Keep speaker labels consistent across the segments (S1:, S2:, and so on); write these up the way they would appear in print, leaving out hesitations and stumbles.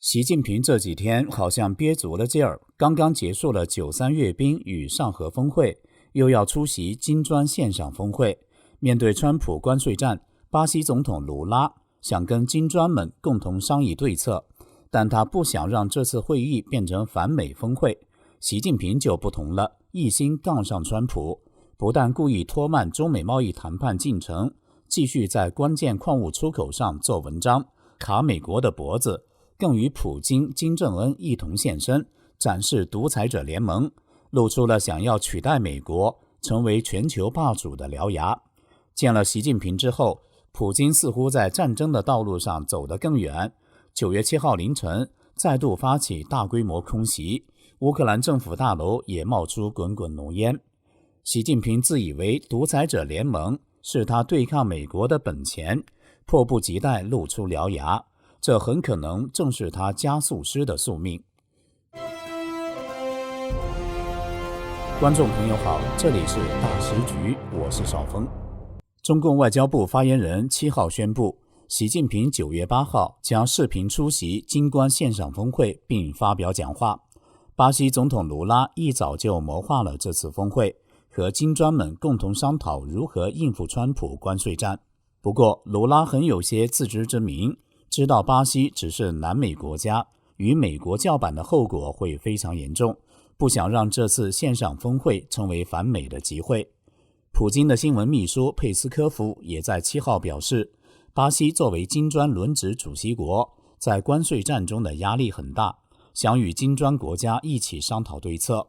S1: 习近平这几天好像憋足了劲儿，刚刚结束了93阅兵与上合峰会，又要出席金砖线上峰会。面对川普关税战，巴西总统卢拉想跟金砖们共同商议对策，但他不想让这次会议变成反美峰会。习近平就不同了，一心杠上川普，不但故意拖慢中美贸易谈判进程，继续在关键矿物出口上做文章，卡美国的脖子，更与普京、金正恩一同现身，展示独裁者联盟，露出了想要取代美国成为全球霸主的獠牙。见了习近平之后，普京似乎在战争的道路上走得更远。9月7号凌晨再度发起大规模空袭，乌克兰政府大楼也冒出滚滚浓烟。习近平自以为独裁者联盟是他对抗美国的本钱，迫不及待露出獠牙，这很可能正是他加速师的宿命。观众朋友好，这里是大时局，我是邵峰。中共外交部发言人7号宣布，习近平9月8号将视频出席金关线上峰会并发表讲话。巴西总统卢拉一早就谋划了这次峰会，和金砖们共同商讨如何应付川普关税战。不过卢拉很有些自知之明，知道巴西只是南美国家，与美国叫板的后果会非常严重，不想让这次线上峰会成为反美的集会。普京的新闻秘书佩斯科夫也在7号表示，巴西作为金砖轮值主席国，在关税战中的压力很大，想与金砖国家一起商讨对策。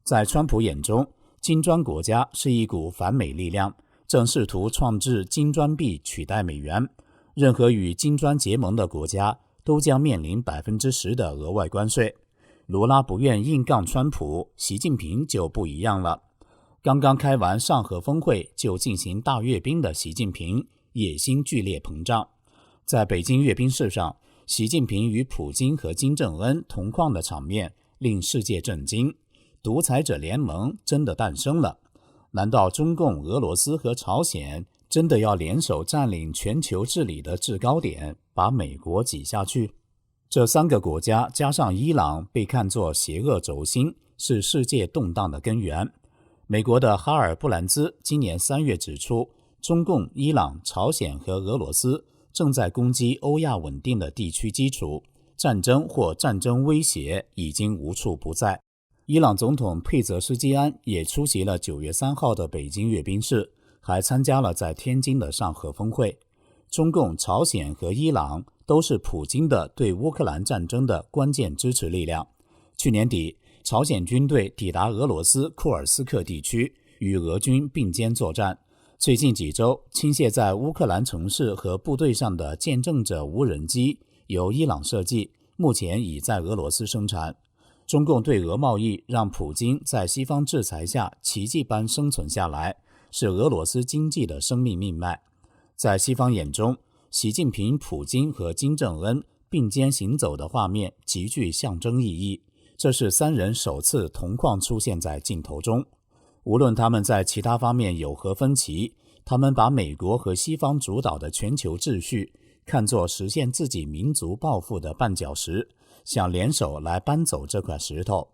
S1: 在川普眼中，金砖国家是一股反美力量，正试图创制金砖币取代美元。任何与金砖结盟的国家都将面临 10% 的额外关税。卢拉不愿硬杠川普，习近平就不一样了。刚刚开完上合峰会就进行大阅兵的习近平，野心剧烈膨胀。在北京阅兵式上，习近平与普京和金正恩同框的场面令世界震惊。独裁者联盟真的诞生了。难道中共、俄罗斯和朝鲜真的要联手占领全球治理的制高点，把美国挤下去？这3个国家加上伊朗被看作邪恶轴心，是世界动荡的根源。美国的哈尔布兰兹今年3月指出，中共、伊朗、朝鲜和俄罗斯正在攻击欧亚稳定的地区基础，战争或战争威胁已经无处不在。伊朗总统佩泽斯基安也出席了9月3号的北京阅兵式，还参加了在天津的上合峰会。中共、朝鲜和伊朗都是普京的对乌克兰战争的关键支持力量。去年底，朝鲜军队抵达俄罗斯库尔斯克地区，与俄军并肩作战。最近几周，倾泻在乌克兰城市和部队上的见证者无人机由伊朗设计，目前已在俄罗斯生产。中共对俄贸易让普京在西方制裁下奇迹般生存下来，是俄罗斯经济的生命命脉。在西方眼中，习近平、普京和金正恩并肩行走的画面极具象征意义，这是3人首次同框出现在镜头中。无论他们在其他方面有何分歧，他们把美国和西方主导的全球秩序看作实现自己民族抱负的绊脚石，想联手来搬走这块石头。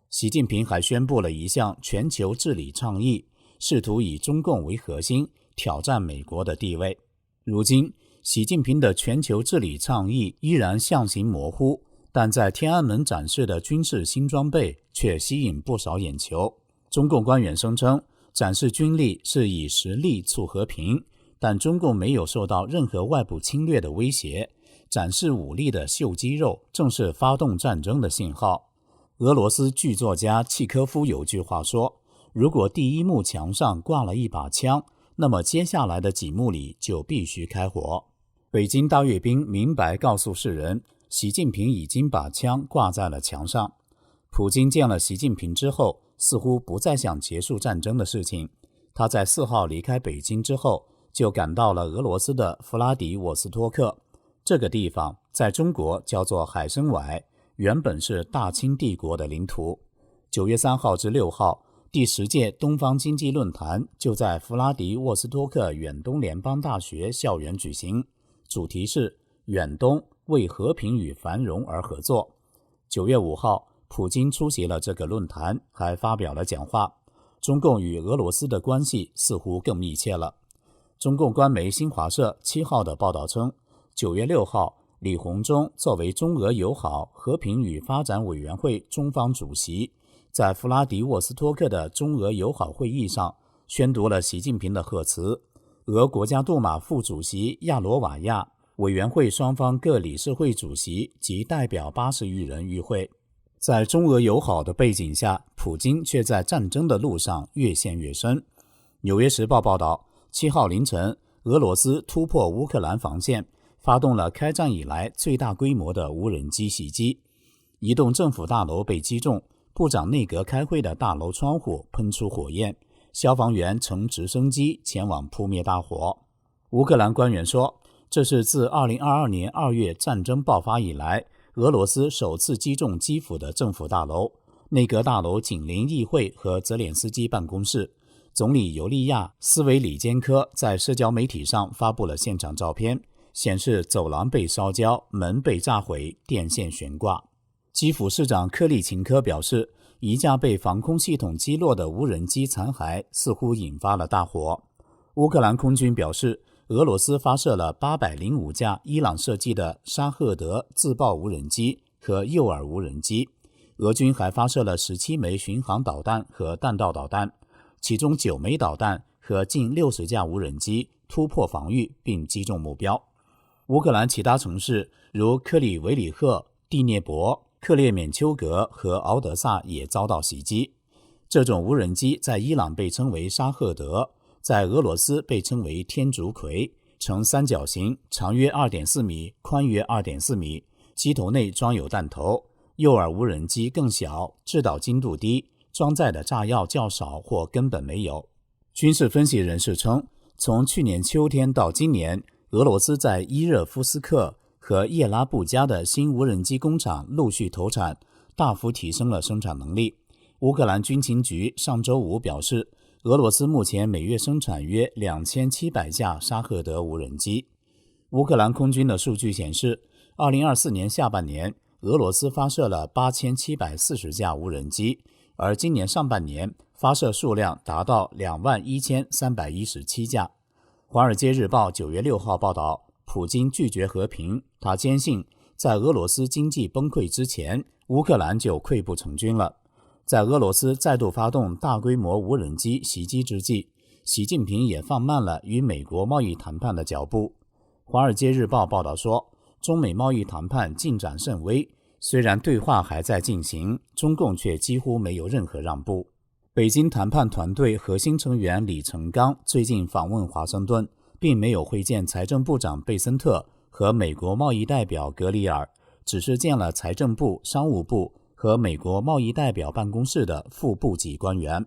S1: 习近平还宣布了一项全球治理倡议，试图以中共为核心挑战美国的地位。如今，习近平的全球治理倡议依然象形模糊，但在天安门展示的军事新装备却吸引不少眼球。中共官员声称，展示军力是以实力促和平，但中共没有受到任何外部侵略的威胁，展示武力的秀肌肉正是发动战争的信号。俄罗斯剧作家契科夫有句话说，如果第一幕墙上挂了一把枪，那么接下来的几幕里就必须开火。北京大阅兵明白告诉世人，习近平已经把枪挂在了墙上。普京见了习近平之后，似乎不再想结束战争的事情。他在4号离开北京之后，就赶到了俄罗斯的弗拉迪沃斯托克。这个地方在中国叫做海参崴，原本是大清帝国的领土。9月3号至6号，第10届东方经济论坛就在弗拉迪沃斯托克远东联邦大学校园举行，主题是远东为和平与繁荣而合作。9月5号，普京出席了这个论坛，还发表了讲话。中共与俄罗斯的关系似乎更密切了。中共官媒新华社7号的报道称，9月6号，李鸿忠作为中俄友好和平与发展委员会中方主席，在弗拉迪沃斯托克的中俄友好会议上宣读了习近平的贺词。俄国家杜马副主席亚罗瓦亚、委员会双方各理事会主席及代表80余人与会。在中俄友好的背景下，普京却在战争的路上越陷越深。纽约时报报道，7号凌晨，俄罗斯突破乌克兰防线，发动了开战以来最大规模的无人机袭击。一栋政府大楼被击中，部长内阁开会的大楼窗户喷出火焰，消防员乘直升机前往扑灭大火。乌克兰官员说，这是自2022年2月战争爆发以来，俄罗斯首次击中基辅的政府大楼。内阁大楼紧邻议会和泽连斯基办公室。总理尤利亚·斯维里坚科在社交媒体上发布了现场照片，显示走廊被烧焦，门被炸毁，电线悬挂。基辅市长克利琴科表示，一架被防空系统击落的无人机残骸似乎引发了大火。乌克兰空军表示，俄罗斯发射了805架伊朗设计的沙赫德自爆无人机和诱饵无人机，俄军还发射了17枚巡航导弹和弹道导弹，其中9枚导弹和近60架无人机突破防御并击中目标。乌克兰其他城市如克里维里赫、第聂伯、克列缅丘格和敖德萨也遭到袭击。这种无人机在伊朗被称为沙赫德，在俄罗斯被称为天竺葵，呈三角形，长约2.4米，宽约2.4米，机头内装有弹头。诱饵无人机更小，制导精度低，装载的炸药较少或根本没有。军事分析人士称，从去年秋天到今年，俄罗斯在伊热夫斯克和叶拉布加的新无人机工厂陆续投产，大幅提升了生产能力。乌克兰军情局上周五表示，俄罗斯目前每月生产约2700架沙赫德无人机。乌克兰空军的数据显示，2024年下半年，俄罗斯发射了8740架无人机，而今年上半年发射数量达到21317架。华尔街日报9月6号报道，普京拒绝和平，他坚信在俄罗斯经济崩溃之前，乌克兰就溃不成军了。在俄罗斯再度发动大规模无人机袭击之际，习近平也放慢了与美国贸易谈判的脚步。华尔街日报报道说，中美贸易谈判进展甚微，虽然对话还在进行，中共却几乎没有任何让步。北京谈判团队核心成员李成钢最近访问华盛顿，并没有会见财政部长贝森特和美国贸易代表格里尔，只是见了财政部、商务部和美国贸易代表办公室的副部级官员。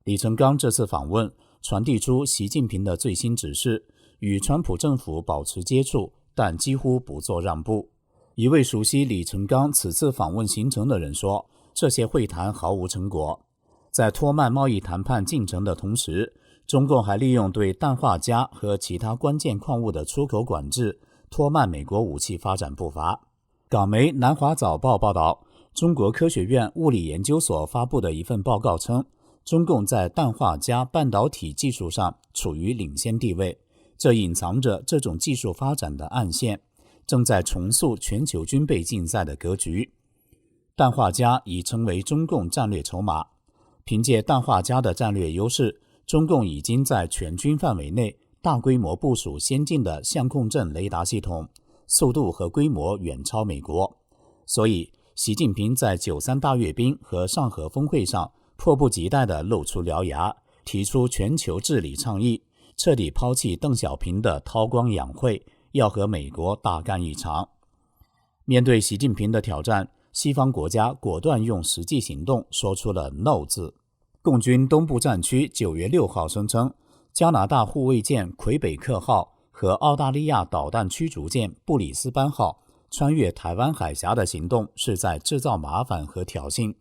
S1: 李成钢这次访问传递出习近平的最新指示，与川普政府保持接触，但几乎不做让步。一位熟悉李成钢此次访问行程的人说，这些会谈毫无成果。在拖慢贸易谈判进程的同时，中共还利用对氮化镓和其他关键矿物的出口管制，拖慢美国武器发展步伐。港媒南华早报报道，中国科学院物理研究所发布的一份报告称，中共在氮化镓半导体技术上处于领先地位，这隐藏着这种技术发展的暗线，正在重塑全球军备竞赛的格局。氮化镓已成为中共战略筹码。凭借氮化镓的战略优势，中共已经在全军范围内大规模部署先进的相控阵雷达系统，速度和规模远超美国。所以，习近平在93大阅兵和上合峰会上迫不及待地露出獠牙，提出全球治理倡议，彻底抛弃邓小平的韬光养晦，要和美国大干一场。面对习近平的挑战，西方国家果断用实际行动说出了 NO 字。共军东部战区9月6号声称，加拿大护卫舰魁北克号和澳大利亚导弹驱逐舰布里斯班号穿越台湾海峡的行动是在制造麻烦和挑衅。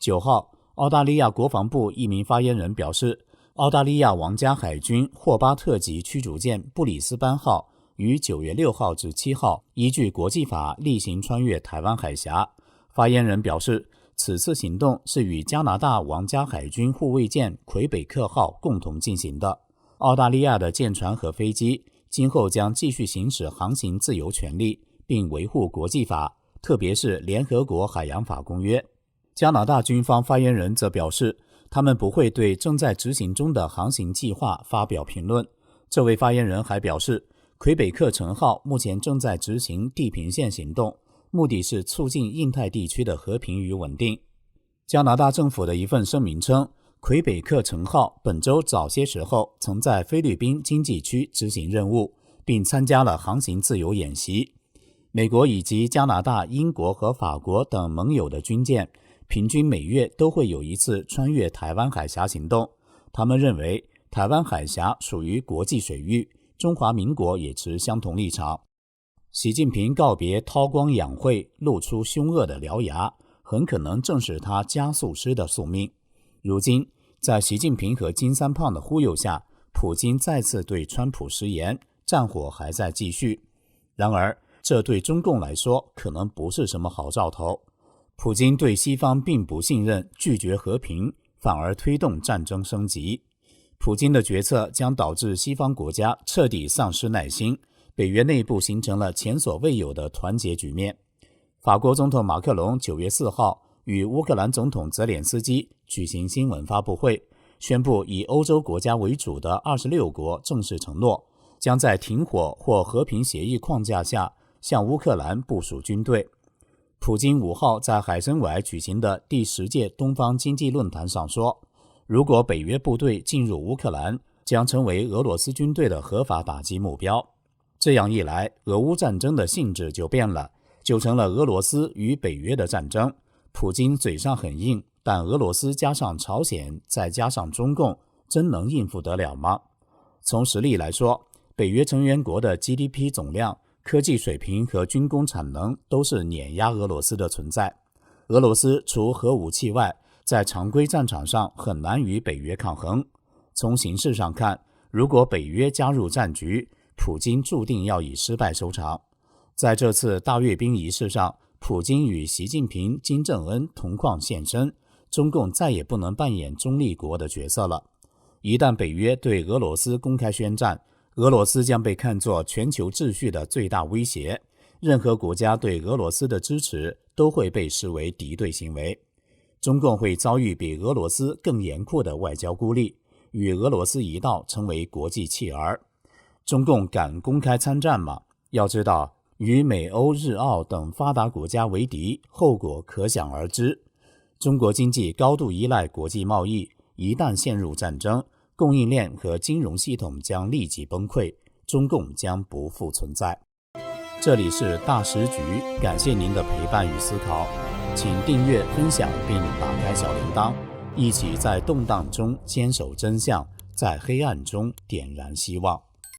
S1: 9号，澳大利亚国防部一名发言人表示，澳大利亚皇家海军霍巴特级驱逐舰布里斯班号于9月6号至7号依据国际法例行穿越台湾海峡。发言人表示，此次行动是与加拿大皇家海军护卫舰魁北克号共同进行的。澳大利亚的舰船和飞机今后将继续行使航行自由权利，并维护国际法，特别是联合国海洋法公约。加拿大军方发言人则表示，他们不会对正在执行中的航行计划发表评论。这位发言人还表示，魁北克城号目前正在执行地平线行动，目的是促进印太地区的和平与稳定。加拿大政府的一份声明称，魁北克城号本周早些时候曾在菲律宾经济区执行任务，并参加了航行自由演习。美国以及加拿大、英国和法国等盟友的军舰平均每月都会有一次穿越台湾海峡行动。他们认为台湾海峡属于国际水域，中华民国也持相同立场。习近平告别韬光养晦，露出凶恶的獠牙，很可能正是他加速师的宿命。如今，在习近平和金三胖的忽悠下，普京再次对川普食言，战火还在继续。然而，这对中共来说可能不是什么好兆头。普京对西方并不信任，拒绝和平，反而推动战争升级。普京的决策将导致西方国家彻底丧失耐心，北约内部形成了前所未有的团结局面。法国总统马克龙9月4号与乌克兰总统泽连斯基举行新闻发布会，宣布以欧洲国家为主的26国正式承诺，将在停火或和平协议框架下向乌克兰部署军队。普京5号在海参崴举行的第10届东方经济论坛上说，如果北约部队进入乌克兰，将成为俄罗斯军队的合法打击目标。这样一来，俄乌战争的性质就变了，就成了俄罗斯与北约的战争。普京嘴上很硬，但俄罗斯加上朝鲜再加上中共，真能应付得了吗？从实力来说，北约成员国的 GDP 总量、科技水平和军工产能都是碾压俄罗斯的存在。俄罗斯除核武器外，在常规战场上很难与北约抗衡。从形势上看，如果北约加入战局，普京注定要以失败收场。在这次大阅兵仪式上，普京与习近平、金正恩同框现身，中共再也不能扮演中立国的角色了。一旦北约对俄罗斯公开宣战，俄罗斯将被看作全球秩序的最大威胁，任何国家对俄罗斯的支持都会被视为敌对行为。中共会遭遇比俄罗斯更严酷的外交孤立，与俄罗斯一道成为国际弃儿。中共敢公开参战吗？要知道，与美欧日澳等发达国家为敌，后果可想而知。中国经济高度依赖国际贸易，一旦陷入战争，供应链和金融系统将立即崩溃，中共将不复存在。这里是大时局，感谢您的陪伴与思考，请订阅、分享并打开小铃铛，一起在动荡中坚守真相，在黑暗中点燃希望。